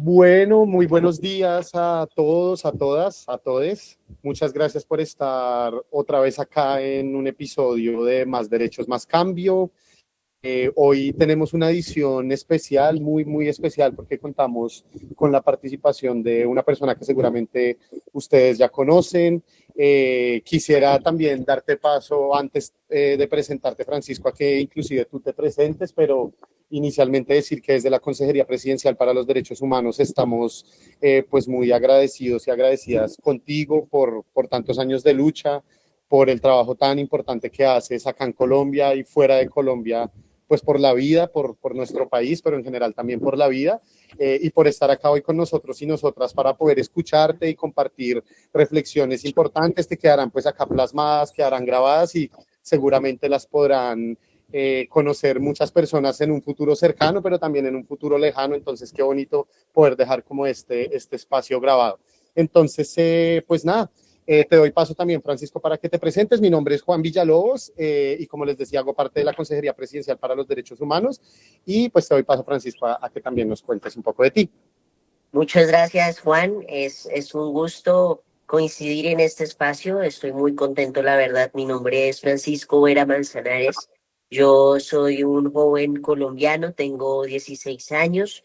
Bueno, muy buenos días a todos, a todas, a todes. Muchas gracias por estar otra vez acá en un episodio de Más Derechos, Más Cambio. Hoy tenemos una edición especial, muy especial, porque contamos con la participación de una persona que seguramente ustedes ya conocen. Quisiera también darte paso antes de presentarte, Francisco, a que inclusive tú te presentes, pero inicialmente decir que desde la Consejería Presidencial para los Derechos Humanos estamos pues muy agradecidos y agradecidas contigo por tantos años de lucha, por el trabajo tan importante que haces acá en Colombia y fuera de Colombia, pues por la vida, por nuestro país, pero en general también por la vida, y por estar acá hoy con nosotros y nosotras para poder escucharte y compartir reflexiones importantes que quedarán pues acá plasmadas, quedarán grabadas y seguramente las podrán conocer muchas personas en un futuro cercano, pero también en un futuro lejano. Entonces, qué bonito poder dejar como este espacio grabado. Entonces, pues nada, te doy paso también, Francisco, para que te presentes. Mi nombre es Juan Villalobos y como les decía, hago parte de la Consejería Presidencial para los Derechos Humanos y pues te doy paso, Francisco, a que también nos cuentes un poco de ti. Muchas gracias, Juan. Es un gusto coincidir en este espacio. Estoy muy contento, la verdad. Mi nombre es Francisco Vera Manzanares. Yo soy un joven colombiano, tengo 16 años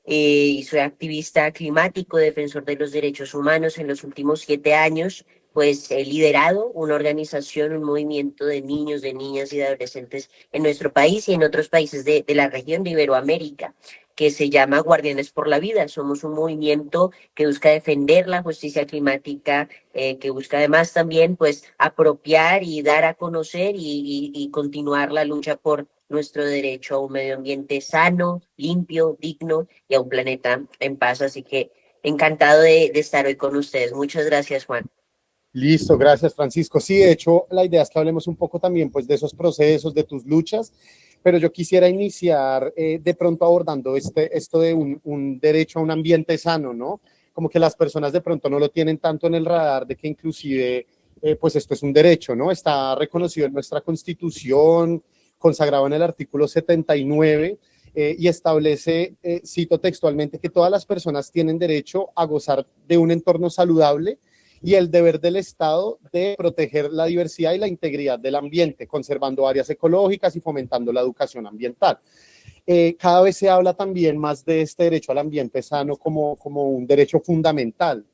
y soy activista climático, defensor de los derechos humanos. En los últimos 7 años, pues he liderado una organización, un movimiento de niños, de niñas y de adolescentes en nuestro país y en otros países de la región de Iberoamérica, que se llama Guardianes por la Vida. Somos un movimiento que busca defender la justicia climática, que busca además también pues apropiar y dar a conocer y continuar la lucha por nuestro derecho a un medio ambiente sano, limpio, digno y a un planeta en paz. Así que encantado de estar hoy con ustedes. Muchas gracias, Juan. Listo, gracias, Francisco. Sí, de hecho, la idea es que hablemos un poco también pues de esos procesos, de tus luchas, pero yo quisiera iniciar de pronto abordando esto de un derecho a un ambiente sano, ¿no? Como que las personas de pronto no lo tienen tanto en el radar de que inclusive pues esto es un derecho, ¿no? Está reconocido en nuestra Constitución, consagrado en el artículo 79 y establece, cito textualmente, que todas las personas tienen derecho a gozar de un entorno saludable y el deber del Estado de proteger la diversidad y la integridad del ambiente, conservando áreas ecológicas y fomentando la educación ambiental. Cada vez se habla también más de este derecho al ambiente sano como un derecho fundamental.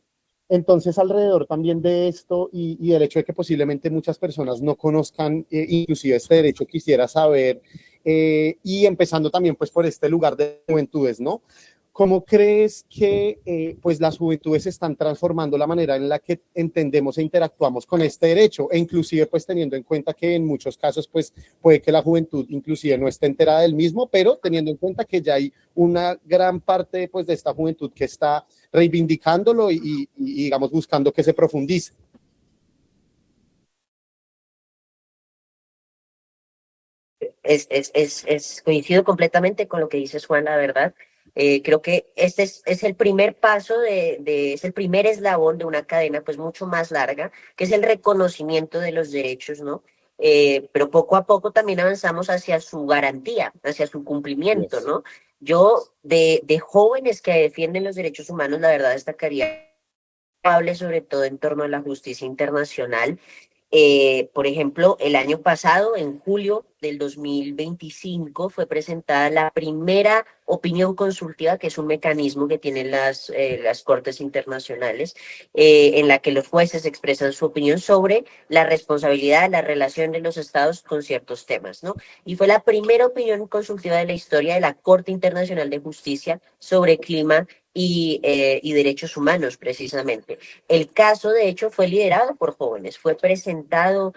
Entonces, alrededor también de esto y el hecho de que posiblemente muchas personas no conozcan inclusive este derecho, quisiera saber, y empezando también pues por este lugar de juventudes, ¿no? ¿Cómo crees que pues las juventudes están transformando la manera en la que entendemos e interactuamos con este derecho? E inclusive pues teniendo en cuenta que en muchos casos pues puede que la juventud inclusive no esté enterada del mismo, pero teniendo en cuenta que ya hay una gran parte pues de esta juventud que está reivindicándolo y digamos buscando que se profundice. Coincido completamente con lo que dices, Juan, la verdad. Creo que este es el primer paso es el primer eslabón de una cadena pues mucho más larga, que es el reconocimiento de los derechos, ¿no? Pero poco a poco también avanzamos hacia su garantía, hacia su cumplimiento, Yes. ¿no? Yo, de jóvenes que defienden los derechos humanos, la verdad destacaría hable sobre todo en torno a la justicia internacional. Por ejemplo, el año pasado, en julio del 2025, fue presentada la primera opinión consultiva, que es un mecanismo que tienen las Cortes Internacionales, en la que los jueces expresan su opinión sobre la responsabilidad, la relación de los estados con ciertos temas, ¿no? Y fue la primera opinión consultiva de la historia de la Corte Internacional de Justicia sobre clima y derechos humanos, precisamente. El caso, de hecho, fue liderado por jóvenes, fue presentado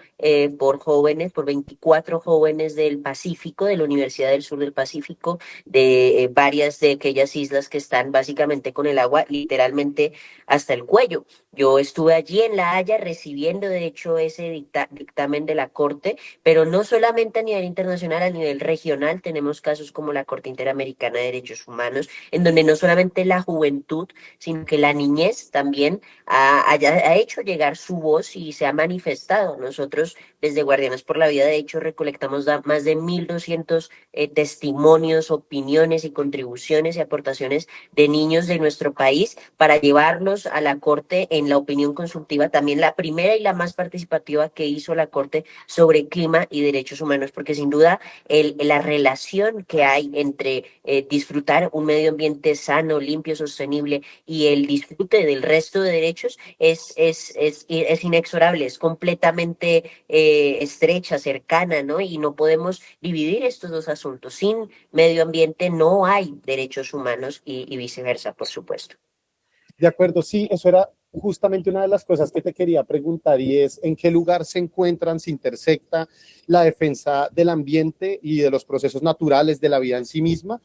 por jóvenes, por 24 jóvenes del Pacífico, de la Universidad del Sur del Pacífico, de varias de aquellas islas que están básicamente con el agua literalmente hasta el cuello. Yo estuve allí en La Haya recibiendo, de hecho, ese dictamen de la Corte, pero no solamente a nivel internacional, a nivel regional tenemos casos como la Corte Interamericana de Derechos Humanos, en donde no solamente la juventud, sino que la niñez también ha hecho llegar su voz y se ha manifestado. Nosotros desde Guardianes por la Vida, de hecho, recolectamos más de 1.200 testimonios, opiniones y contribuciones y aportaciones de niños de nuestro país para llevarlos a la Corte en la opinión consultiva, también la primera y la más participativa que hizo la Corte sobre clima y derechos humanos, porque sin duda la relación que hay entre disfrutar un medio ambiente sano, limpio, sostenible y el disfrute del resto de derechos es inexorable, es completamente estrecha, cercana, ¿no? Y no podemos dividir estos dos asuntos. Sin medio ambiente no hay derechos humanos y viceversa, por supuesto. De acuerdo, sí, eso era justamente una de las cosas que te quería preguntar y es en qué lugar se encuentran, se intersecta la defensa del ambiente y de los procesos naturales de la vida en sí misma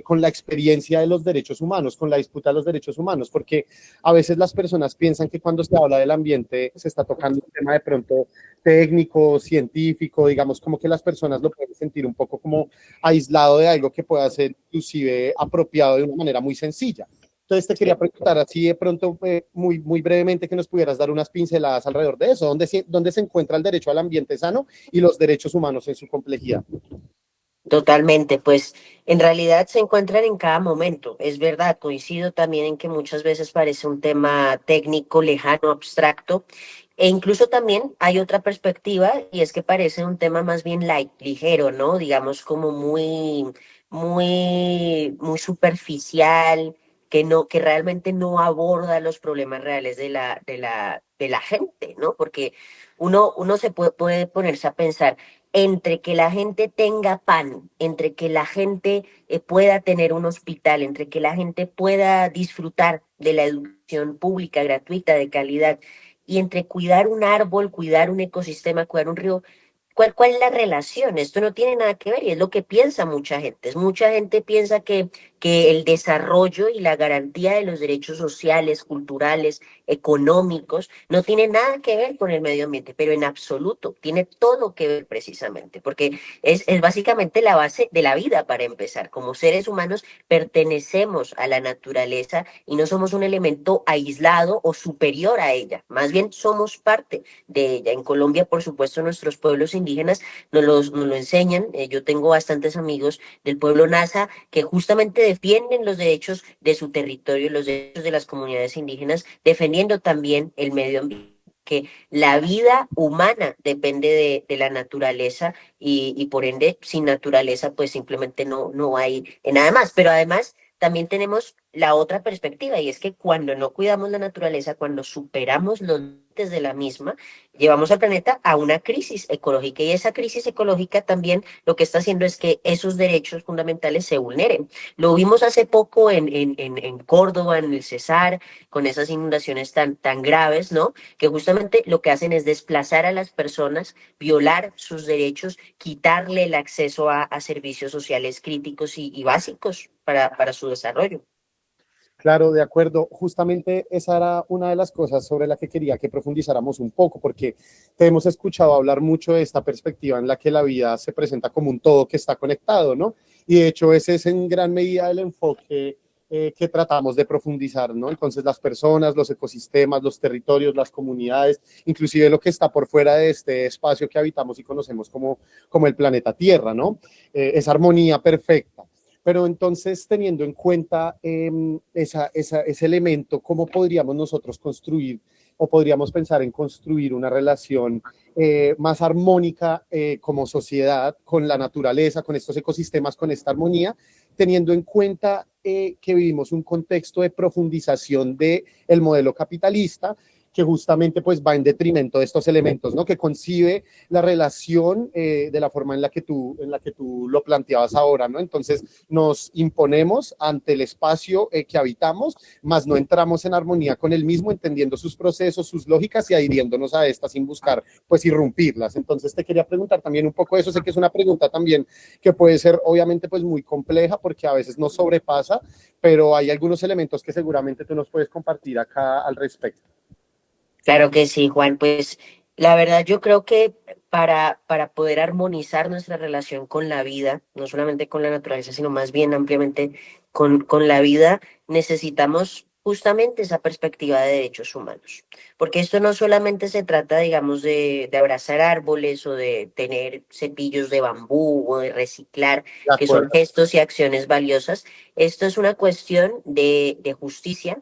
con la experiencia de los derechos humanos, con la disputa de los derechos humanos, porque a veces las personas piensan que cuando se habla del ambiente se está tocando un tema de pronto técnico, científico, digamos como que las personas lo pueden sentir un poco como aislado de algo que pueda ser inclusive apropiado de una manera muy sencilla. Entonces te quería preguntar así de pronto, muy brevemente, que nos pudieras dar unas pinceladas alrededor de eso. ¿Dónde se encuentra el derecho al ambiente sano y los derechos humanos en su complejidad? Totalmente, pues en realidad se encuentran en cada momento. Es verdad, coincido también en que muchas veces parece un tema técnico, lejano, abstracto, e incluso también hay otra perspectiva y es que parece un tema más bien light, ligero, ¿no? Digamos como muy superficial, que realmente no aborda los problemas reales de la gente, ¿no? Porque uno se puede ponerse a pensar entre que la gente tenga pan, entre que la gente pueda tener un hospital, entre que la gente pueda disfrutar de la educación pública, gratuita, de calidad, y entre cuidar un árbol, cuidar un ecosistema, cuidar un río. ¿Cuál es la relación? Esto no tiene nada que ver y es lo que piensa mucha gente. Mucha gente piensa que el desarrollo y la garantía de los derechos sociales, culturales, económicos, no tiene nada que ver con el medio ambiente, pero en absoluto, tiene todo que ver precisamente, porque es básicamente la base de la vida para empezar. Como seres humanos pertenecemos a la naturaleza y no somos un elemento aislado o superior a ella, más bien somos parte de ella. En Colombia, por supuesto, nuestros pueblos indígenas nos lo enseñan. Yo tengo bastantes amigos del pueblo Nasa que justamente defienden los derechos de su territorio, los derechos de las comunidades indígenas, defendiendo también el medio ambiente, que la vida humana depende de la naturaleza y por ende sin naturaleza pues simplemente no hay nada más. Pero además también tenemos la otra perspectiva y es que cuando no cuidamos la naturaleza, cuando superamos los límites de la misma, llevamos al planeta a una crisis ecológica y esa crisis ecológica también lo que está haciendo es que esos derechos fundamentales se vulneren. Lo vimos hace poco en Córdoba, en el Cesar, con esas inundaciones tan graves, ¿no? Que justamente lo que hacen es desplazar a las personas, violar sus derechos, quitarle el acceso a servicios sociales críticos y básicos para su desarrollo. Claro, de acuerdo. Justamente esa era una de las cosas sobre la que quería que profundizáramos un poco, porque te hemos escuchado hablar mucho de esta perspectiva en la que la vida se presenta como un todo que está conectado, ¿no? Y de hecho ese es en gran medida el enfoque que tratamos de profundizar, ¿no? Entonces las personas, los ecosistemas, los territorios, las comunidades, inclusive lo que está por fuera de este espacio que habitamos y conocemos como el planeta Tierra, ¿no? Esa armonía perfecta. Pero entonces, teniendo en cuenta ese elemento, ¿cómo podríamos nosotros construir o podríamos pensar en construir una relación más armónica como sociedad con la naturaleza, con estos ecosistemas, con esta armonía, teniendo en cuenta que vivimos un contexto de profundización del modelo capitalista que justamente pues va en detrimento de estos elementos, ¿no? Que concibe la relación de la forma en la que tú lo planteabas ahora, ¿no? Entonces nos imponemos ante el espacio que habitamos, más no entramos en armonía con el mismo, entendiendo sus procesos, sus lógicas y adhiriéndonos a estas sin buscar pues irrumpirlas. Entonces te quería preguntar también un poco de eso, sé que es una pregunta también que puede ser obviamente pues muy compleja porque a veces nos sobrepasa, pero hay algunos elementos que seguramente tú nos puedes compartir acá al respecto. Claro que sí, Juan. Pues la verdad yo creo que para poder armonizar nuestra relación con la vida, no solamente con la naturaleza, sino más bien ampliamente con la vida, necesitamos justamente esa perspectiva de derechos humanos. Porque esto no solamente se trata, digamos, de abrazar árboles o de tener cepillos de bambú o de reciclar, De que son acuerdo. gestos y acciones valiosas. Esto es una cuestión de justicia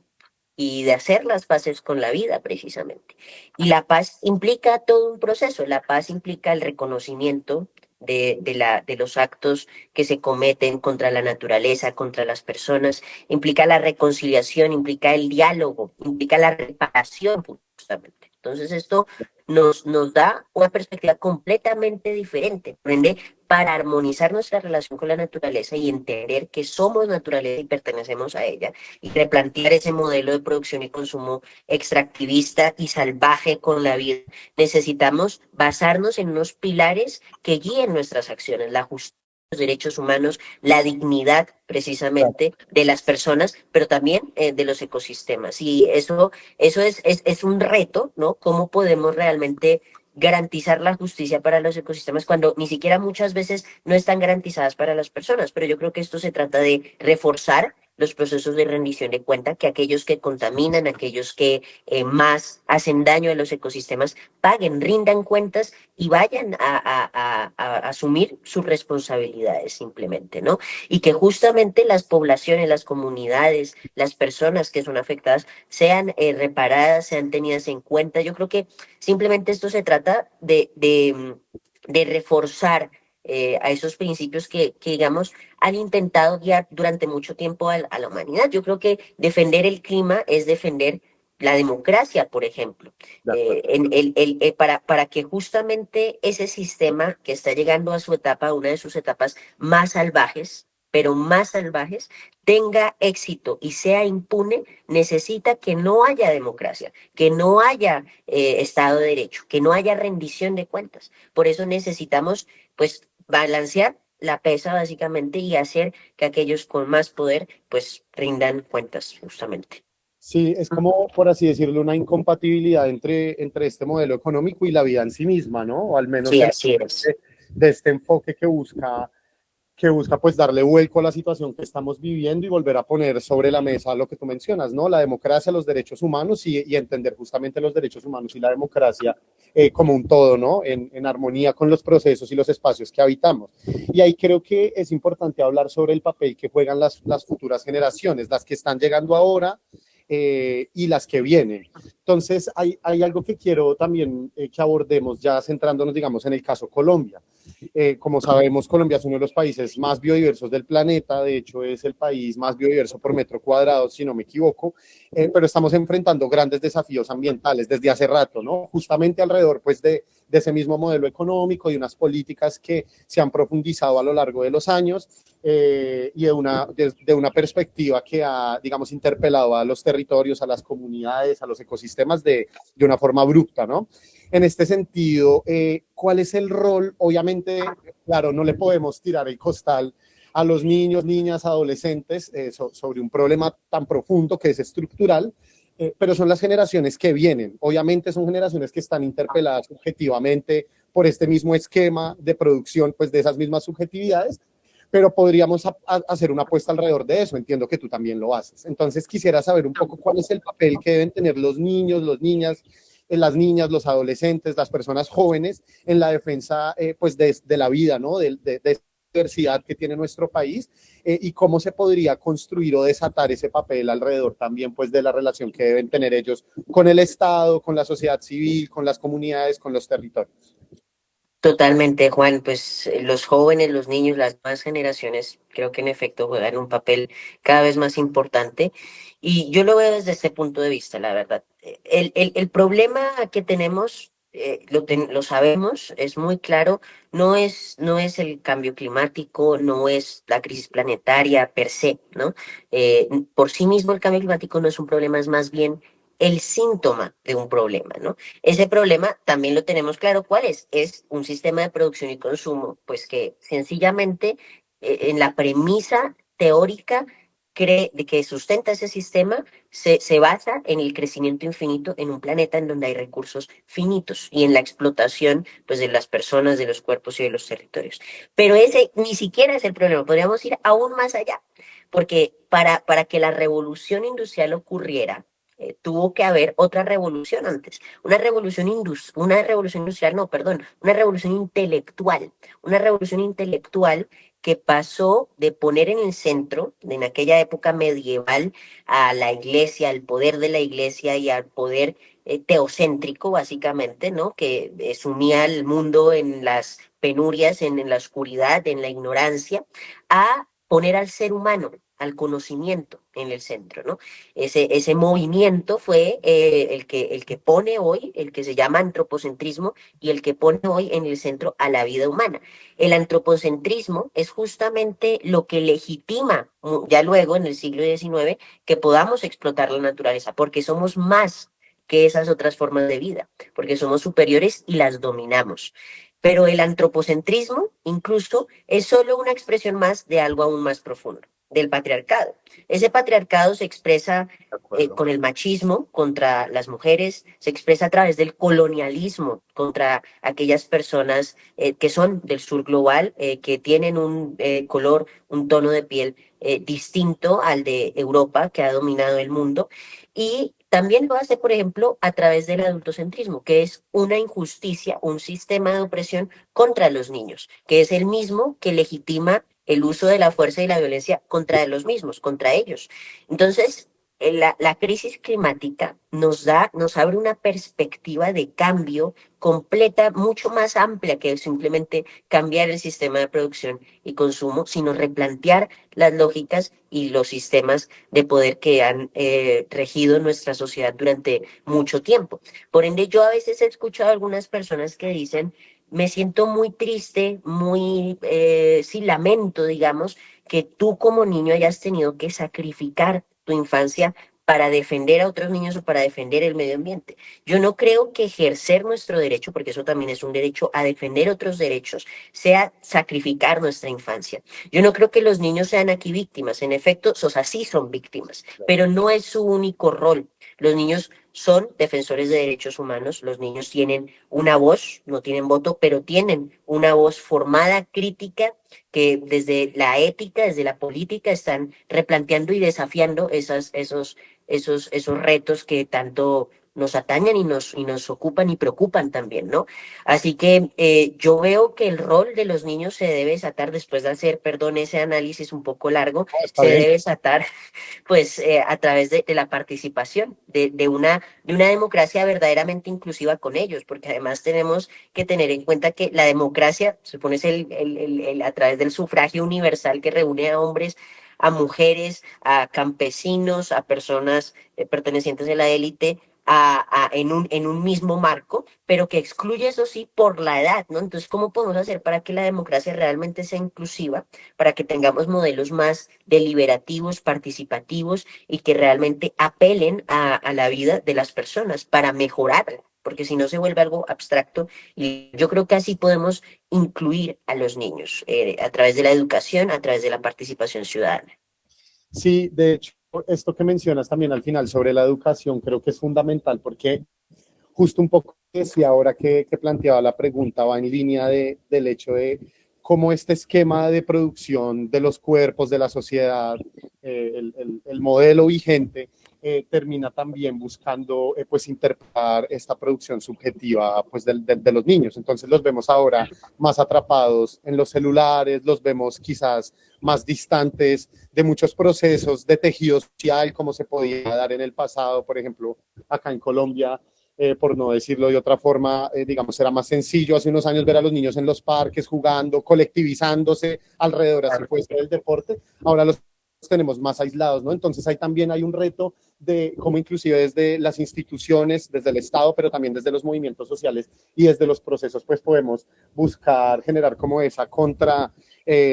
y de hacer las paces con la vida, precisamente. Y la paz implica todo un proceso. La paz implica el reconocimiento de los actos que se cometen contra la naturaleza, contra las personas, implica la reconciliación, implica el diálogo, implica la reparación, justamente. Entonces, esto nos da una perspectiva completamente diferente. Por ende, para armonizar nuestra relación con la naturaleza y entender que somos naturaleza y pertenecemos a ella, y replantear ese modelo de producción y consumo extractivista y salvaje con la vida, necesitamos basarnos en unos pilares que guíen nuestras acciones, la justicia, los derechos humanos, la dignidad precisamente de las personas, pero también de los ecosistemas. Y eso es un reto, ¿no? ¿Cómo podemos realmente garantizar la justicia para los ecosistemas cuando ni siquiera muchas veces no están garantizadas para las personas? Pero yo creo que esto se trata de reforzar los procesos de rendición de cuenta, que aquellos que contaminan, aquellos que más hacen daño a los ecosistemas, paguen, rindan cuentas y vayan a asumir sus responsabilidades simplemente, ¿no? Y que justamente las poblaciones, las comunidades, las personas que son afectadas sean reparadas, sean tenidas en cuenta. Yo creo que simplemente esto se trata de reforzar a esos principios que, digamos, han intentado guiar durante mucho tiempo a la humanidad. Yo creo que defender el clima es defender la democracia, por ejemplo, De acuerdo. para que justamente ese sistema que está llegando a su etapa, una de sus etapas más salvajes, pero más salvajes, tenga éxito y sea impune, necesita que no haya democracia, que no haya Estado de Derecho, que no haya rendición de cuentas. Por eso necesitamos, pues, balancear la pesa básicamente y hacer que aquellos con más poder, pues, rindan cuentas, justamente. Sí, es como, por así decirlo, una incompatibilidad entre este modelo económico y la vida en sí misma, ¿no? O al menos Sí, así es. de este enfoque que busca pues darle vuelco a la situación que estamos viviendo y volver a poner sobre la mesa lo que tú mencionas, ¿no? La democracia, los derechos humanos y entender justamente los derechos humanos y la democracia como un todo, ¿no? En armonía con los procesos y los espacios que habitamos. Y ahí creo que es importante hablar sobre el papel que juegan las futuras generaciones, las que están llegando ahora y las que vienen. Entonces, hay algo que quiero también que abordemos, ya centrándonos, digamos, en el caso Colombia. Como sabemos, Colombia es uno de los países más biodiversos del planeta, de hecho es el país más biodiverso por metro cuadrado, si no me equivoco, pero estamos enfrentando grandes desafíos ambientales desde hace rato, ¿no? Justamente alrededor pues de ese mismo modelo económico y unas políticas que se han profundizado a lo largo de los años y de una perspectiva que ha, digamos, interpelado a los territorios, a las comunidades, a los ecosistemas de una forma abrupta, ¿no? En este sentido, ¿cuál es el rol? Obviamente, claro, no le podemos tirar el costal a los niños, niñas, adolescentes sobre un problema tan profundo que es estructural, pero son las generaciones que vienen. Obviamente son generaciones que están interpeladas subjetivamente por este mismo esquema de producción, pues de esas mismas subjetividades, pero podríamos hacer una apuesta alrededor de eso. Entiendo que tú también lo haces. Entonces quisiera saber un poco cuál es el papel que deben tener los niños, las niñas, los adolescentes, las personas jóvenes en la defensa pues de la vida, ¿no? De diversidad que tiene nuestro país y cómo se podría construir o desatar ese papel alrededor también pues de la relación que deben tener ellos con el Estado, con la sociedad civil, con las comunidades, con los territorios. Totalmente, Juan. Pues los jóvenes, los niños, las nuevas generaciones, creo que en efecto juegan un papel cada vez más importante. Y yo lo veo desde este punto de vista, la verdad. El problema que tenemos, lo sabemos, es muy claro, no es el cambio climático, no es la crisis planetaria per se, ¿no? Por sí mismo el cambio climático no es un problema, es más bien el síntoma de un problema, ¿no? Ese problema también lo tenemos claro cuál es. Es un sistema de producción y consumo, pues que sencillamente en la premisa teórica de que sustenta ese sistema se basa en el crecimiento infinito en un planeta en donde hay recursos finitos y en la explotación pues, de las personas, de los cuerpos y de los territorios. Pero ese ni siquiera es el problema, podríamos ir aún más allá, porque para que la revolución industrial ocurriera, tuvo que haber otra revolución antes, una revolución industrial, no, perdón, una revolución intelectual que pasó de poner en el centro, en aquella época medieval, a la iglesia, al poder de la iglesia y al poder teocéntrico, básicamente, ¿no? Que sumía al mundo en las penurias, en la oscuridad, en la ignorancia, a poner al ser humano, al conocimiento en el centro, ¿no? Ese movimiento fue el que pone hoy, el que se llama antropocentrismo y el que pone hoy en el centro a la vida humana. El antropocentrismo es justamente lo que legitima, ya luego en el siglo XIX, que podamos explotar la naturaleza, porque somos más que esas otras formas de vida, porque somos superiores y las dominamos. Pero el antropocentrismo incluso es solo una expresión más de algo aún más profundo, del patriarcado. Ese patriarcado se expresa con el machismo contra las mujeres, se expresa a través del colonialismo contra aquellas personas que son del sur global, que tienen un color, un tono de piel distinto al de Europa, que ha dominado el mundo. Y también lo hace, por ejemplo, a través del adultocentrismo, que es una injusticia, un sistema de opresión contra los niños, que es el mismo que legitima el uso de la fuerza y la violencia contra los mismos, contra ellos. Entonces, la crisis climática nos abre una perspectiva de cambio completa, mucho más amplia que simplemente cambiar el sistema de producción y consumo, sino replantear las lógicas y los sistemas de poder que han regido nuestra sociedad durante mucho tiempo. Por ende, yo a veces he escuchado a algunas personas que dicen, me siento muy triste, sí, lamento, digamos, que tú como niño hayas tenido que sacrificar tu infancia para defender a otros niños o para defender el medio ambiente. Yo no creo que ejercer nuestro derecho, porque eso también es un derecho a defender otros derechos, sea sacrificar nuestra infancia. Yo no creo que los niños sean aquí víctimas. En efecto, sí son víctimas, pero no es su único rol. Los niños son defensores de derechos humanos, los niños tienen una voz, no tienen voto, pero tienen una voz formada, crítica, que desde la ética, desde la política, están replanteando y desafiando esos retos que tanto nos atañen y nos ocupan y preocupan también, ¿no? Así que yo veo que el rol de los niños se debe desatar después de hacer, perdón, ese análisis un poco largo, Está se bien. debe desatar pues a través de la participación, de una democracia verdaderamente inclusiva con ellos, porque además tenemos que tener en cuenta que la democracia, supone, es a través del sufragio universal que reúne a hombres, a mujeres, a campesinos, a personas pertenecientes a la élite, en un mismo marco, pero que excluye, eso sí, por la edad, ¿no? Entonces, ¿cómo podemos hacer para que la democracia realmente sea inclusiva, para que tengamos modelos más deliberativos, participativos y que realmente apelen a la vida de las personas para mejorarla? Porque si no se vuelve algo abstracto, y yo creo que así podemos incluir a los niños a través de la educación, a través de la participación ciudadana. Sí, de hecho, esto que mencionas también al final sobre la educación creo que es fundamental porque justo un poco decía ahora que planteaba la pregunta va en línea del hecho de cómo este esquema de producción de los cuerpos de la sociedad, el modelo vigente, termina también buscando pues interpretar esta producción subjetiva pues de los niños. Entonces los vemos ahora más atrapados en los celulares, los vemos quizás más distantes de muchos procesos de tejido social como se podía dar en el pasado, por ejemplo, acá en Colombia. Por no decirlo de otra forma, digamos, era más sencillo hace unos años ver a los niños en los parques jugando, colectivizándose alrededor, así fuese del deporte. Ahora los tenemos más aislados, ¿no? Entonces ahí también hay un reto de cómo inclusive desde las instituciones, desde el Estado, pero también desde los movimientos sociales y desde los procesos, pues podemos buscar generar como esa contra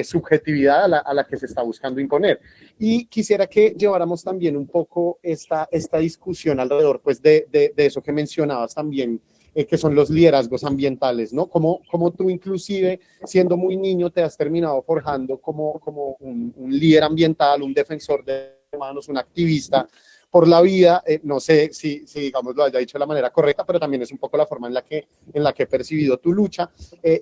subjetividad a la que se está buscando imponer. Y quisiera que lleváramos también un poco esta discusión alrededor pues de eso que mencionabas también, que son los liderazgos ambientales, ¿no? Como tú inclusive siendo muy niño te has terminado forjando como un líder ambiental, un defensor de humanos, un activista por la vida, no sé si digamos lo haya dicho de la manera correcta, pero también es un poco la forma en la que he percibido tu lucha,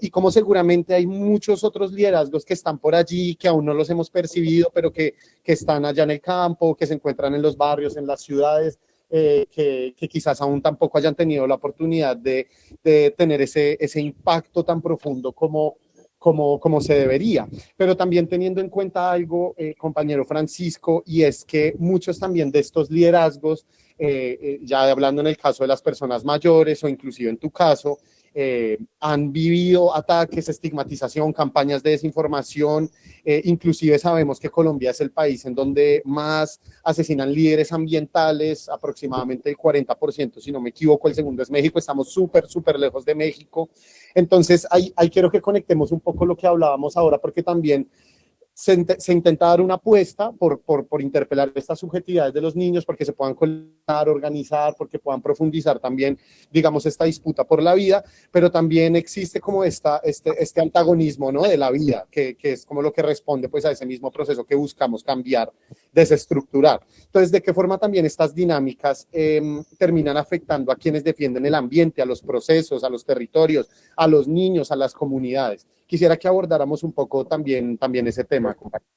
y como seguramente hay muchos otros liderazgos que están por allí, que aún no los hemos percibido, pero que están allá en el campo, que se encuentran en los barrios, en las ciudades, que quizás aún tampoco hayan tenido la oportunidad de tener ese impacto tan profundo como se debería. Pero también teniendo en cuenta algo, compañero Francisco, y es que muchos también de estos liderazgos, ya hablando en el caso de las personas mayores o inclusive en tu caso, han vivido ataques, estigmatización, campañas de desinformación, inclusive sabemos que Colombia es el país en donde más asesinan líderes ambientales, aproximadamente el 40%, si no me equivoco, el segundo es México, estamos súper lejos de México. Entonces, ahí quiero que conectemos un poco lo que hablábamos ahora, porque también se intenta dar una apuesta por interpelar estas subjetividades de los niños, porque se puedan colar, organizar, porque puedan profundizar también, digamos, esta disputa por la vida, pero también existe como este antagonismo, ¿no?, de la vida, que es como lo que responde pues a ese mismo proceso que buscamos cambiar, desestructurar. Entonces, ¿de qué forma también estas dinámicas terminan afectando a quienes defienden el ambiente, a los procesos, a los territorios, a los niños, a las comunidades? Quisiera que abordáramos un poco también ese tema, compañero.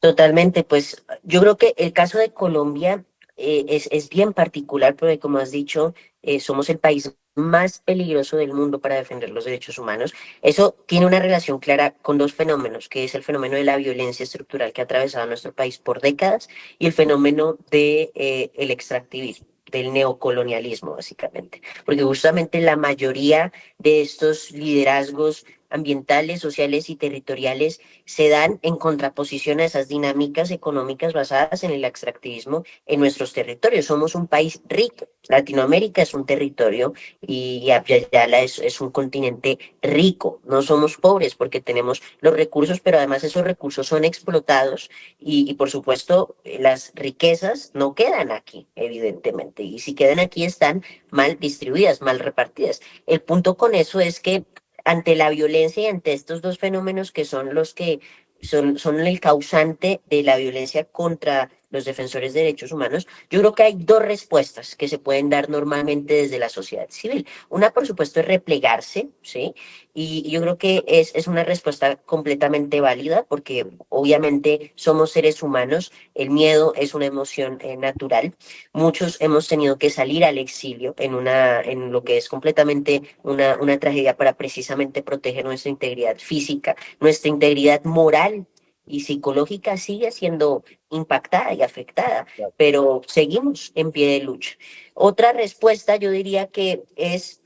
Totalmente, pues yo creo que el caso de Colombia es bien particular porque como has dicho, somos el país más peligroso del mundo para defender los derechos humanos. Eso tiene una relación clara con dos fenómenos, que es el fenómeno de la violencia estructural que ha atravesado nuestro país por décadas y el fenómeno de, el extractivismo, del neocolonialismo, básicamente. Porque justamente la mayoría de estos liderazgos ambientales, sociales y territoriales se dan en contraposición a esas dinámicas económicas basadas en el extractivismo en nuestros territorios. Somos un país rico. Latinoamérica es un territorio y Abya es un continente rico. No somos pobres porque tenemos los recursos, pero además esos recursos son explotados y por supuesto las riquezas no quedan aquí, evidentemente. Y si quedan aquí están mal distribuidas, mal repartidas. El punto con eso es que ante la violencia y ante estos dos fenómenos que son los que son el causante de la violencia contra los defensores de derechos humanos, yo creo que hay dos respuestas que se pueden dar normalmente desde la sociedad civil. Una, por supuesto, es replegarse, ¿sí? Y yo creo que es una respuesta completamente válida porque obviamente somos seres humanos, el miedo es una emoción natural. Muchos hemos tenido que salir al exilio en lo que es completamente una tragedia para precisamente proteger nuestra integridad física, nuestra integridad moral y psicológica sigue siendo impactada y afectada, pero seguimos en pie de lucha. Otra respuesta yo diría que es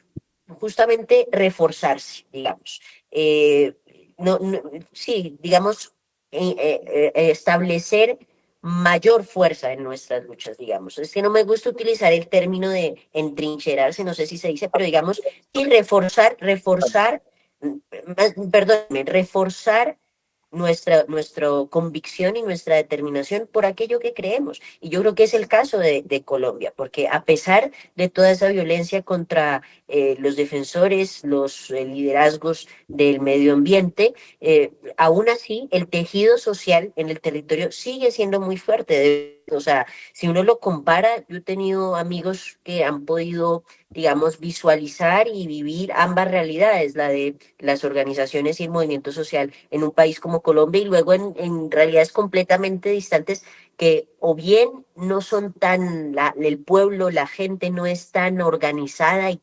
justamente reforzarse, digamos. Eh, sí, digamos, establecer mayor fuerza en nuestras luchas, digamos. Es que no me gusta utilizar el término de entrincherarse, no sé si se dice, pero digamos, y perdónenme, reforzar nuestra convicción y nuestra determinación por aquello que creemos. Y yo creo que es el caso de Colombia, porque a pesar de toda esa violencia contra los defensores, los liderazgos del medio ambiente, aún así el tejido social en el territorio sigue siendo muy fuerte. O sea, si uno lo compara, yo he tenido amigos que han podido, digamos, visualizar y vivir ambas realidades, la de las organizaciones y el movimiento social en un país como Colombia y luego en realidades completamente distantes que o bien no son tan, el pueblo, la gente no es tan organizada y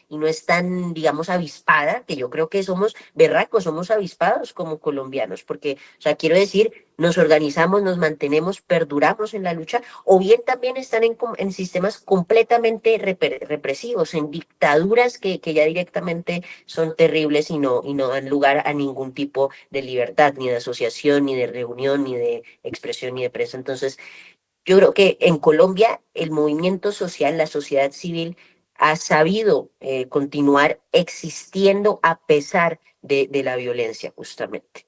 no es tan, digamos, avispada, que yo creo que somos berracos, somos avispados como colombianos, porque, o sea, quiero decir, nos organizamos, nos mantenemos, perduramos en la lucha, o bien también están en sistemas completamente represivos, en dictaduras que ya directamente son terribles y no dan lugar a ningún tipo de libertad, ni de asociación, ni de reunión, ni de expresión, ni de prensa. Entonces, yo creo que en Colombia el movimiento social, la sociedad civil, ha sabido continuar existiendo a pesar de la violencia, justamente.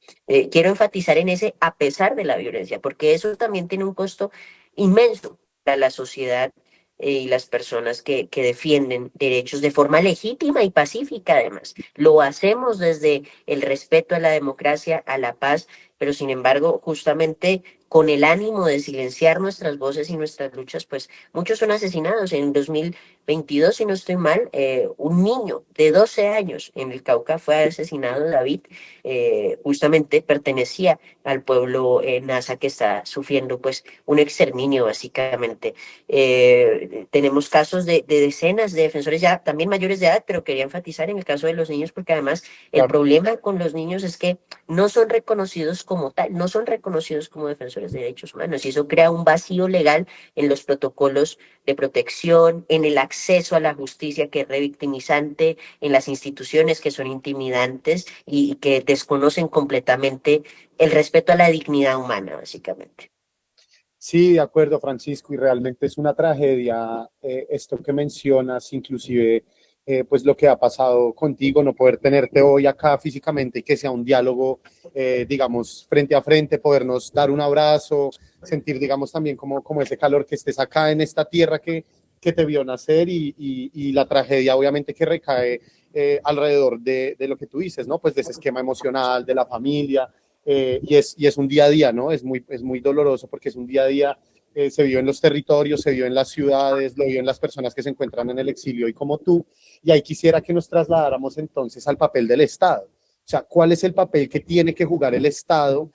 Quiero enfatizar en ese a pesar de la violencia, porque eso también tiene un costo inmenso para la sociedad y las personas que defienden derechos de forma legítima y pacífica, además. Lo hacemos desde el respeto a la democracia, a la paz, pero sin embargo, justamente con el ánimo de silenciar nuestras voces y nuestras luchas, pues muchos son asesinados. En 2022, si no estoy mal, un niño de 12 años en el Cauca fue asesinado, David, justamente pertenecía al pueblo Nasa que está sufriendo pues un exterminio básicamente. Tenemos casos de decenas de defensores ya también mayores de edad, pero quería enfatizar en el caso de los niños porque además el Claro. problema con los niños es que no son reconocidos como tal, no son reconocidos como defensores de derechos humanos y eso crea un vacío legal en los protocolos de protección, en el acceso a la justicia que es revictimizante, en las instituciones que son intimidantes y que desconocen completamente el respeto a la dignidad humana, básicamente. Sí, de acuerdo, Francisco, y realmente es una tragedia esto que mencionas, inclusive pues lo que ha pasado contigo, no poder tenerte hoy acá físicamente y que sea un diálogo, digamos, frente a frente, podernos dar un abrazo, sentir, digamos, también como ese calor que estés acá en esta tierra que te vio nacer y la tragedia obviamente que recae alrededor de lo que tú dices, ¿no? Pues de ese esquema emocional, de la familia y es un día a día, ¿no? Es muy doloroso porque es un día a día, se vio en los territorios, se vio en las ciudades, lo vio en las personas que se encuentran en el exilio y como tú, y ahí quisiera que nos trasladáramos entonces al papel del Estado. O sea, ¿cuál es el papel que tiene que jugar el Estado?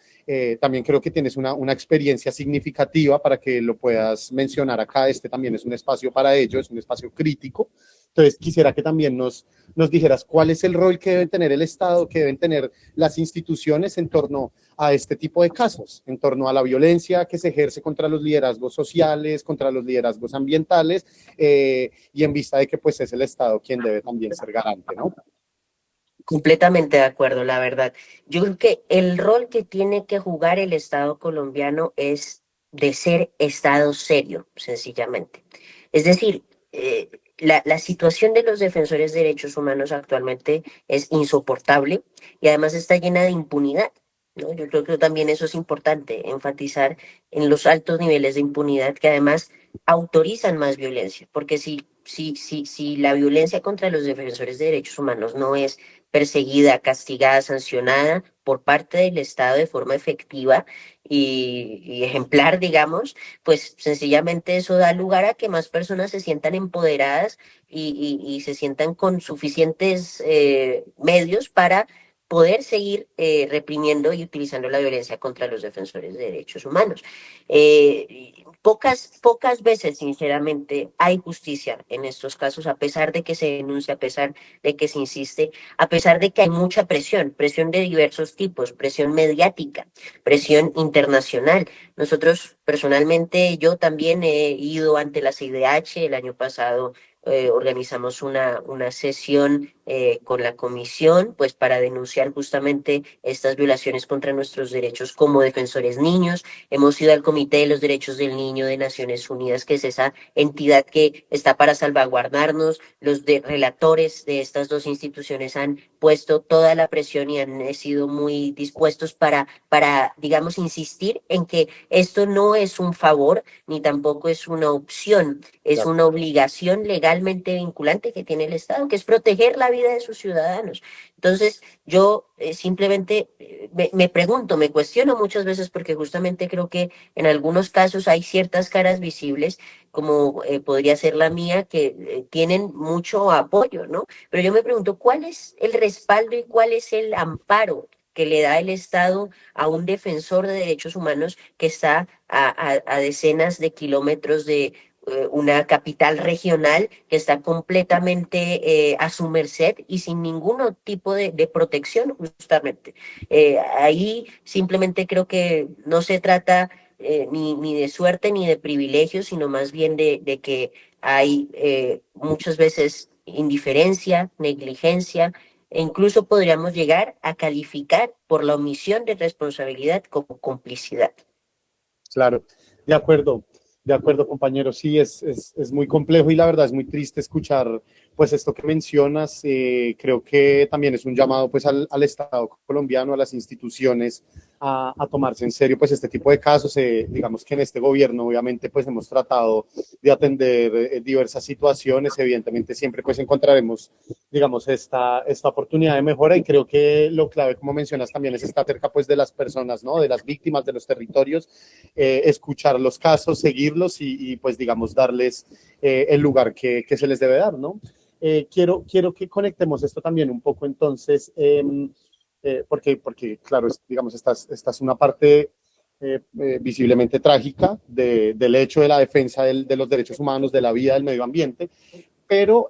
También creo que tienes una experiencia significativa para que lo puedas mencionar acá. Este también es un espacio para ello, es un espacio crítico. Entonces, quisiera que también nos dijeras cuál es el rol que debe tener el Estado, que deben tener las instituciones en torno a este tipo de casos, en torno a la violencia que se ejerce contra los liderazgos sociales, contra los liderazgos ambientales, y en vista de que pues es el Estado quien debe también ser garante, ¿no? Completamente de acuerdo, la verdad. Yo creo que el rol que tiene que jugar el Estado colombiano es de ser Estado serio, sencillamente. Es decir, la situación de los defensores de derechos humanos actualmente es insoportable y además está llena de impunidad, ¿no? Yo creo que también eso es importante, enfatizar en los altos niveles de impunidad que además autorizan más violencia, porque si la violencia contra los defensores de derechos humanos no es perseguida, castigada, sancionada por parte del Estado de forma efectiva y ejemplar, digamos, pues sencillamente eso da lugar a que más personas se sientan empoderadas y se sientan con suficientes medios para poder seguir reprimiendo y utilizando la violencia contra los defensores de derechos humanos. Pocas veces, sinceramente, hay justicia en estos casos, a pesar de que se denuncia, a pesar de que se insiste, a pesar de que hay mucha presión, presión de diversos tipos, presión mediática, presión internacional. Nosotros, personalmente, yo también he ido ante la CIDH el año pasado. Organizamos una sesión con la comisión, pues para denunciar justamente estas violaciones contra nuestros derechos como defensores niños. Hemos ido al Comité de los Derechos del Niño de Naciones Unidas, que es esa entidad que está para salvaguardarnos. Los relatores de estas dos instituciones han puesto toda la presión y han sido muy dispuestos digamos, insistir en que esto no es un favor ni tampoco es una opción, es Claro. una obligación legalmente vinculante que tiene el Estado, que es proteger la vida de sus ciudadanos. Entonces, yo simplemente me pregunto, me cuestiono muchas veces porque justamente creo que en algunos casos hay ciertas caras visibles, como podría ser la mía, que tienen mucho apoyo, ¿no? Pero yo me pregunto, ¿cuál es el respaldo y cuál es el amparo que le da el Estado a un defensor de derechos humanos que está a decenas de kilómetros de una capital regional que está completamente a su merced y sin ningún tipo de protección, justamente? Ahí simplemente creo que no se trata ni de suerte ni de privilegio, sino más bien de que hay muchas veces indiferencia, negligencia, e incluso podríamos llegar a calificar por la omisión de responsabilidad como complicidad. Claro, de acuerdo, compañero. Sí, es muy complejo y la verdad es muy triste escuchar pues esto que mencionas. Creo que también es un llamado pues al Estado colombiano, a las instituciones, a tomarse en serio pues este tipo de casos. Digamos que en este gobierno obviamente pues hemos tratado de atender diversas situaciones. Evidentemente siempre pues encontraremos, digamos, esta oportunidad de mejora, y creo que lo clave, como mencionas también, es estar cerca pues de las personas, ¿no? De las víctimas, de los territorios, escuchar los casos, seguirlos y pues digamos darles el lugar que se les debe dar, ¿no? Quiero que conectemos esto también un poco entonces, porque claro, digamos, esta es una parte visiblemente trágica del hecho de la defensa de los derechos humanos, de la vida, del medio ambiente, pero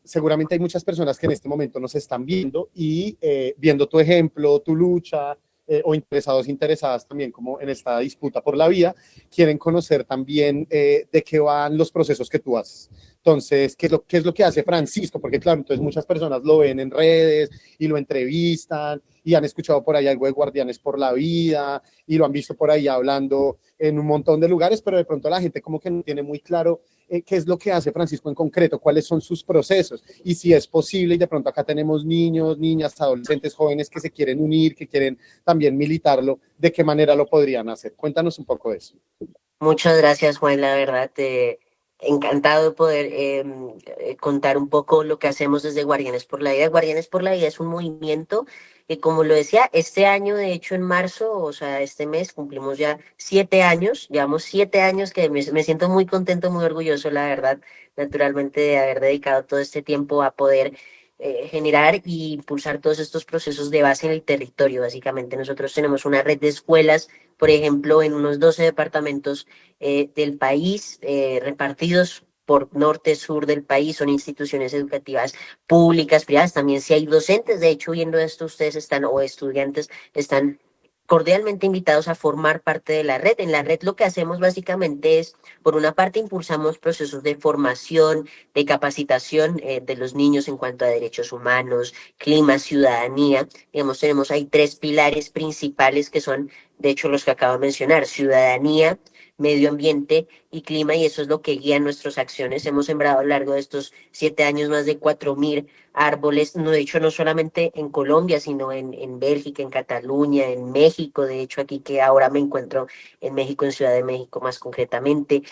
seguramente hay muchas personas que en este momento nos están viendo y viendo tu ejemplo, tu lucha, o interesados, interesadas también como en esta disputa por la vida, quieren conocer también de qué van los procesos que tú haces. Entonces, qué es lo que hace Francisco? Porque claro, entonces muchas personas lo ven en redes y lo entrevistan y han escuchado por ahí algo de Guardianes por la Vida y lo han visto por ahí hablando en un montón de lugares, pero de pronto la gente como que no tiene muy claro qué es lo que hace Francisco en concreto, cuáles son sus procesos y si es posible. Y de pronto acá tenemos niños, niñas, adolescentes, jóvenes que se quieren unir, que quieren también militarlo, ¿de qué manera lo podrían hacer? Cuéntanos un poco de eso. Muchas gracias, Juan, la verdad, encantado de poder contar un poco lo que hacemos desde Guardianes por la Vida. Guardianes por la Vida es un movimiento que, como lo decía, este año, de hecho, en marzo, o sea, este mes, cumplimos ya 7 años, llevamos 7 años que me siento muy contento, muy orgulloso, la verdad, naturalmente, de haber dedicado todo este tiempo a poder generar e impulsar todos estos procesos de base en el territorio. Básicamente, nosotros tenemos una red de escuelas, por ejemplo, en unos 12 departamentos del país, repartidos por norte, sur del país. Son instituciones educativas públicas, privadas. También si hay docentes, de hecho, viendo esto, ustedes están, o estudiantes, están cordialmente invitados a formar parte de la red. En la red lo que hacemos básicamente es, por una parte, impulsamos procesos de formación, de capacitación de los niños en cuanto a derechos humanos, clima, ciudadanía. Digamos, tenemos ahí tres pilares principales que son, de hecho, los que acabo de mencionar: ciudadanía, medio ambiente y clima, y eso es lo que guía nuestras acciones. Hemos sembrado a lo largo de estos 7 años más de 4.000 árboles, no, de hecho, no solamente en Colombia, sino en Bélgica, en Cataluña, en México. De hecho, aquí que ahora me encuentro en México, en Ciudad de México más concretamente.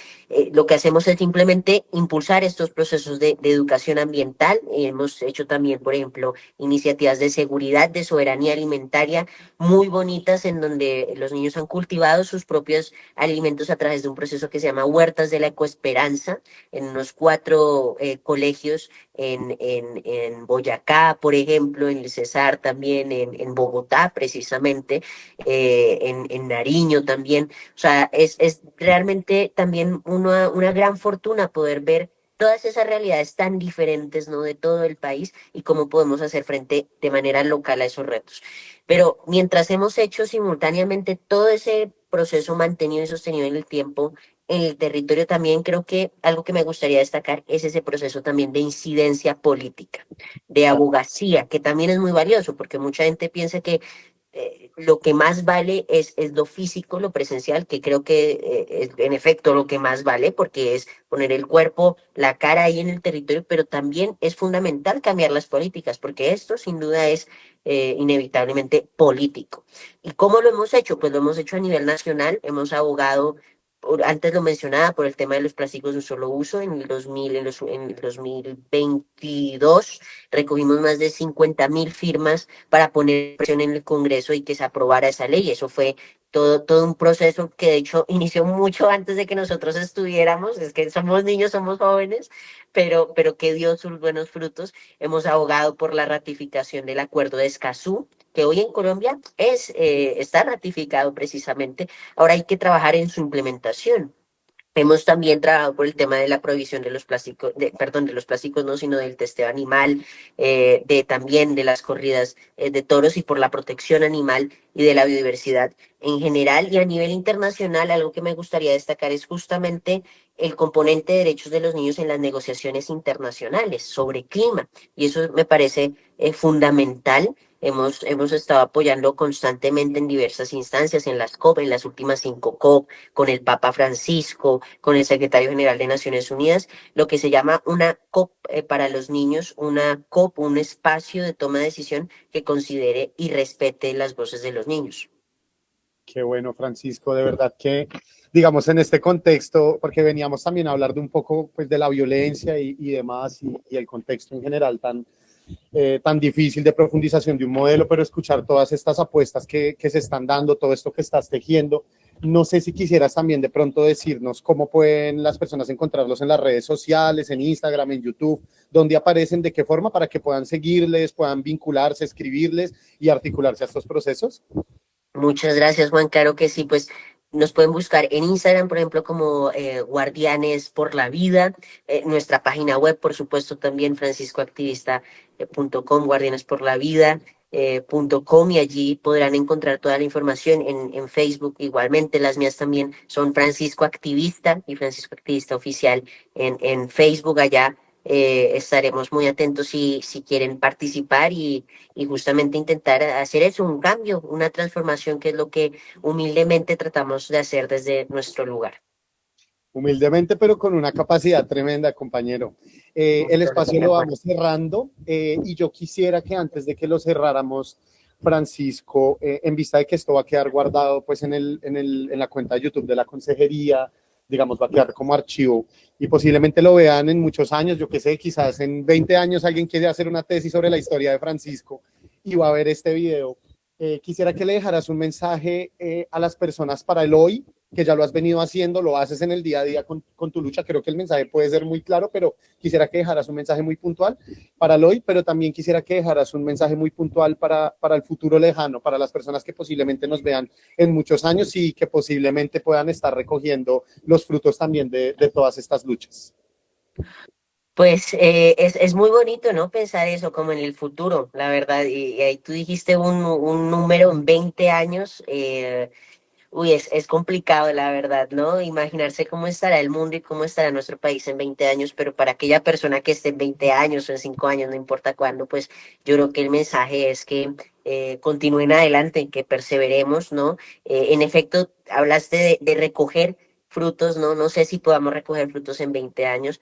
Lo que hacemos es simplemente impulsar estos procesos de educación ambiental. Hemos hecho también, por ejemplo, iniciativas de seguridad, de soberanía alimentaria, muy bonitas, en donde los niños han cultivado sus propios alimentos a través de un proceso que se llama Huertas de la Ecoesperanza, en unos 4 colegios en Boyacá, por ejemplo, en el Cesar también, en Bogotá precisamente, en Nariño también. O sea, es realmente también una gran fortuna poder ver todas esas realidades tan diferentes, ¿no? De todo el país, y cómo podemos hacer frente de manera local a esos retos. Pero mientras hemos hecho simultáneamente todo ese proceso mantenido y sostenido en el tiempo, en el territorio, también creo que algo que me gustaría destacar es ese proceso también de incidencia política, de abogacía, que también es muy valioso, porque mucha gente piensa que lo que más vale es lo físico, lo presencial, que creo que es en efecto lo que más vale, porque es poner el cuerpo, la cara ahí en el territorio, pero también es fundamental cambiar las políticas, porque esto sin duda es inevitablemente político. ¿Y cómo lo hemos hecho? Pues lo hemos hecho a nivel nacional. Hemos abogado, antes lo mencionaba, por el tema de los plásticos de un solo uso. En el 2000, en el 2022 recogimos más de 50.000 firmas para poner presión en el Congreso y que se aprobara esa ley. Eso fue todo un proceso que, de hecho, inició mucho antes de que nosotros estuviéramos. Es que somos niños, somos jóvenes, pero que dio sus buenos frutos. Hemos abogado por la ratificación del Acuerdo de Escazú, que hoy en Colombia está ratificado precisamente. Ahora hay que trabajar en su implementación. Hemos también trabajado por el tema de la prohibición de los plásticos, perdón, de los plásticos no, sino del testeo animal, también de las corridas de toros, y por la protección animal y de la biodiversidad en general. Y a nivel internacional, algo que me gustaría destacar es justamente el componente de derechos de los niños en las negociaciones internacionales sobre clima. Y eso me parece fundamental. Hemos estado apoyando constantemente en diversas instancias, en las COP, en las últimas 5 COP, con el Papa Francisco, con el Secretario General de Naciones Unidas, lo que se llama una COP para los niños, una COP, un espacio de toma de decisión que considere y respete las voces de los niños. Qué bueno, Francisco, de verdad que, digamos, en este contexto, porque veníamos también a hablar de un poco pues, de la violencia y demás, y el contexto en general tan difícil de profundización de un modelo, pero escuchar todas estas apuestas que se están dando, todo esto que estás tejiendo. No sé si quisieras también de pronto decirnos cómo pueden las personas encontrarlos en las redes sociales, en Instagram, en YouTube, dónde aparecen, de qué forma, para que puedan seguirles, puedan vincularse, escribirles y articularse a estos procesos. Muchas gracias, Juan. Claro que sí, pues nos pueden buscar en Instagram, por ejemplo, como Guardianes por la Vida, nuestra página web, por supuesto, también franciscoactivista.com, Guardianes por la Vida. .com, y allí podrán encontrar toda la información en Facebook. Igualmente, las mías también son Francisco Activista y Francisco Activista Oficial en Facebook. Allá estaremos muy atentos si quieren participar y justamente intentar hacer eso, un cambio, una transformación, que es lo que humildemente tratamos de hacer desde nuestro lugar. Humildemente, pero con una capacidad tremenda, compañero. El Muchas espacio lo gracias, Juan. vamos cerrando y yo quisiera que antes de que lo cerráramos, Francisco, en vista de que esto va a quedar guardado pues en la cuenta de YouTube de la consejería, digamos, va a quedar como archivo y posiblemente lo vean en muchos años, yo qué sé, quizás en 20 años alguien quiere hacer una tesis sobre la historia de Francisco y va a ver este video. Quisiera que le dejaras un mensaje a las personas para el hoy, que ya lo has venido haciendo, lo haces en el día a día con tu lucha. Creo que el mensaje puede ser muy claro, pero quisiera que dejaras un mensaje muy puntual para el hoy, pero también quisiera que dejaras un mensaje muy puntual para el futuro lejano, para las personas que posiblemente nos vean en muchos años y que posiblemente puedan estar recogiendo los frutos también de todas estas luchas. Pues es muy bonito, ¿no? Pensar eso como en el futuro, la verdad. Y ahí tú dijiste un número en 20 años. Uy, es complicado, la verdad, ¿no? Imaginarse cómo estará el mundo y cómo estará nuestro país en 20 años, pero para aquella persona que esté en 20 años o en 5 años, no importa cuándo, pues yo creo que el mensaje es que continúen adelante, que perseveremos, ¿no? En efecto, hablaste de recoger frutos, ¿no? No sé si podamos recoger frutos en 20 años,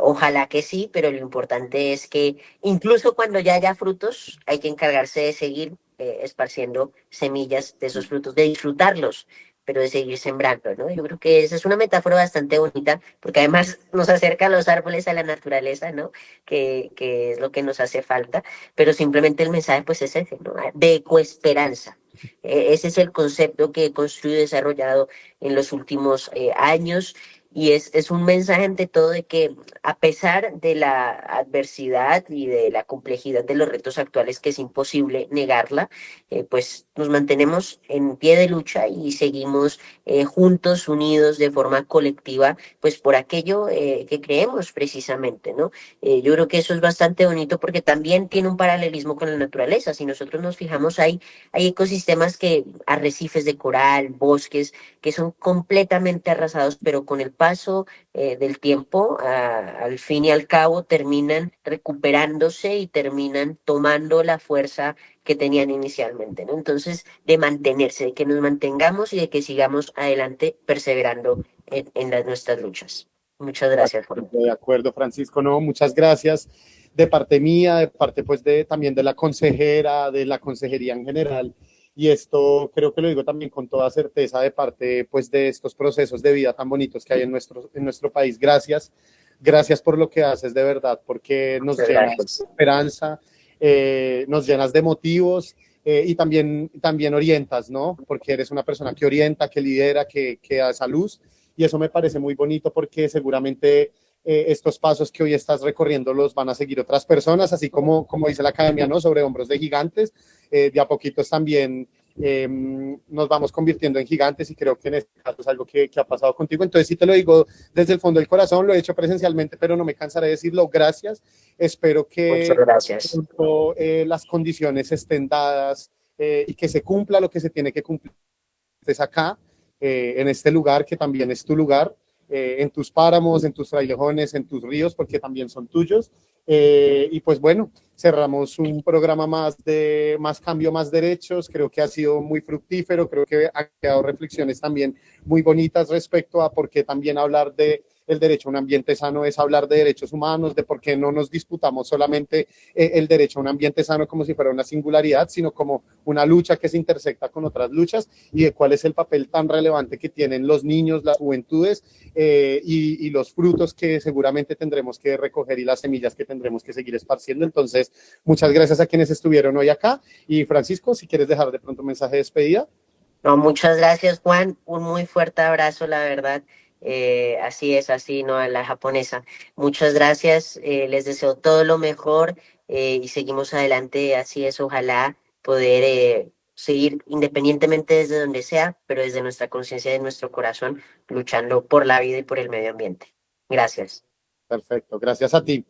ojalá que sí, pero lo importante es que incluso cuando ya haya frutos, hay que encargarse de seguir esparciendo semillas de esos frutos, de disfrutarlos, pero de seguir sembrando, ¿no? Yo creo que esa es una metáfora bastante bonita, porque además nos acerca a los árboles, a la naturaleza, ¿no? Que es lo que nos hace falta, pero simplemente el mensaje pues es ese, ¿no? De coesperanza. Ese es el concepto que he construido y desarrollado en los últimos años. Y es un mensaje ante todo de que a pesar de la adversidad y de la complejidad de los retos actuales, que es imposible negarla, pues nos mantenemos en pie de lucha y seguimos juntos, unidos de forma colectiva, pues por aquello que creemos precisamente, ¿no? Yo creo que eso es bastante bonito porque también tiene un paralelismo con la naturaleza. Si nosotros nos fijamos, hay ecosistemas que, arrecifes de coral, bosques, que son completamente arrasados, pero con el paso del tiempo, al fin y al cabo, terminan recuperándose y terminan tomando la fuerza que tenían inicialmente, ¿no? Entonces, de mantenerse, de que nos mantengamos y de que sigamos adelante perseverando nuestras luchas. Muchas gracias, Juan. De acuerdo, Francisco, no, muchas gracias de parte mía, de parte pues también de la consejera, de la consejería en general. Y esto creo que lo digo también con toda certeza de parte pues de estos procesos de vida tan bonitos que hay en nuestro país. Gracias, gracias por lo que haces de verdad, porque nos Muchas llenas de gracias. esperanza, nos llenas de motivos y también orientas, ¿no? Porque eres una persona que orienta, que lidera, que da esa luz y eso me parece muy bonito porque seguramente estos pasos que hoy estás recorriendo los van a seguir otras personas, así como dice la academia, ¿no? Sobre hombros de gigantes, de a poquitos también nos vamos convirtiendo en gigantes y creo que en este caso es algo que ha pasado contigo. Entonces sí te lo digo desde el fondo del corazón, lo he hecho presencialmente, pero no me cansaré de decirlo. Gracias. Espero Muchas que gracias. pronto, las condiciones estén dadas y que se cumpla lo que se tiene que cumplir. Estés acá, en este lugar que también es tu lugar, en tus páramos, en tus frailejones, en tus ríos, porque también son tuyos. Y pues bueno, cerramos un programa más de Más Cambio, Más Derechos. Creo que ha sido muy fructífero, creo que ha quedado reflexiones también muy bonitas respecto a por qué también hablar el derecho a un ambiente sano es hablar de derechos humanos, de por qué no nos disputamos solamente el derecho a un ambiente sano como si fuera una singularidad, sino como una lucha que se intersecta con otras luchas, y de cuál es el papel tan relevante que tienen los niños, las juventudes, y los frutos que seguramente tendremos que recoger y las semillas que tendremos que seguir esparciendo. Entonces, muchas gracias a quienes estuvieron hoy acá. Y Francisco, si quieres dejar de pronto un mensaje de despedida. No, muchas gracias, Juan. Un muy fuerte abrazo, la verdad. Así es, así, ¿no? A la japonesa. Muchas gracias. Les deseo todo lo mejor y seguimos adelante. Así es, ojalá poder seguir independientemente desde donde sea, pero desde nuestra conciencia y de nuestro corazón, luchando por la vida y por el medio ambiente. Gracias. Perfecto, gracias a ti.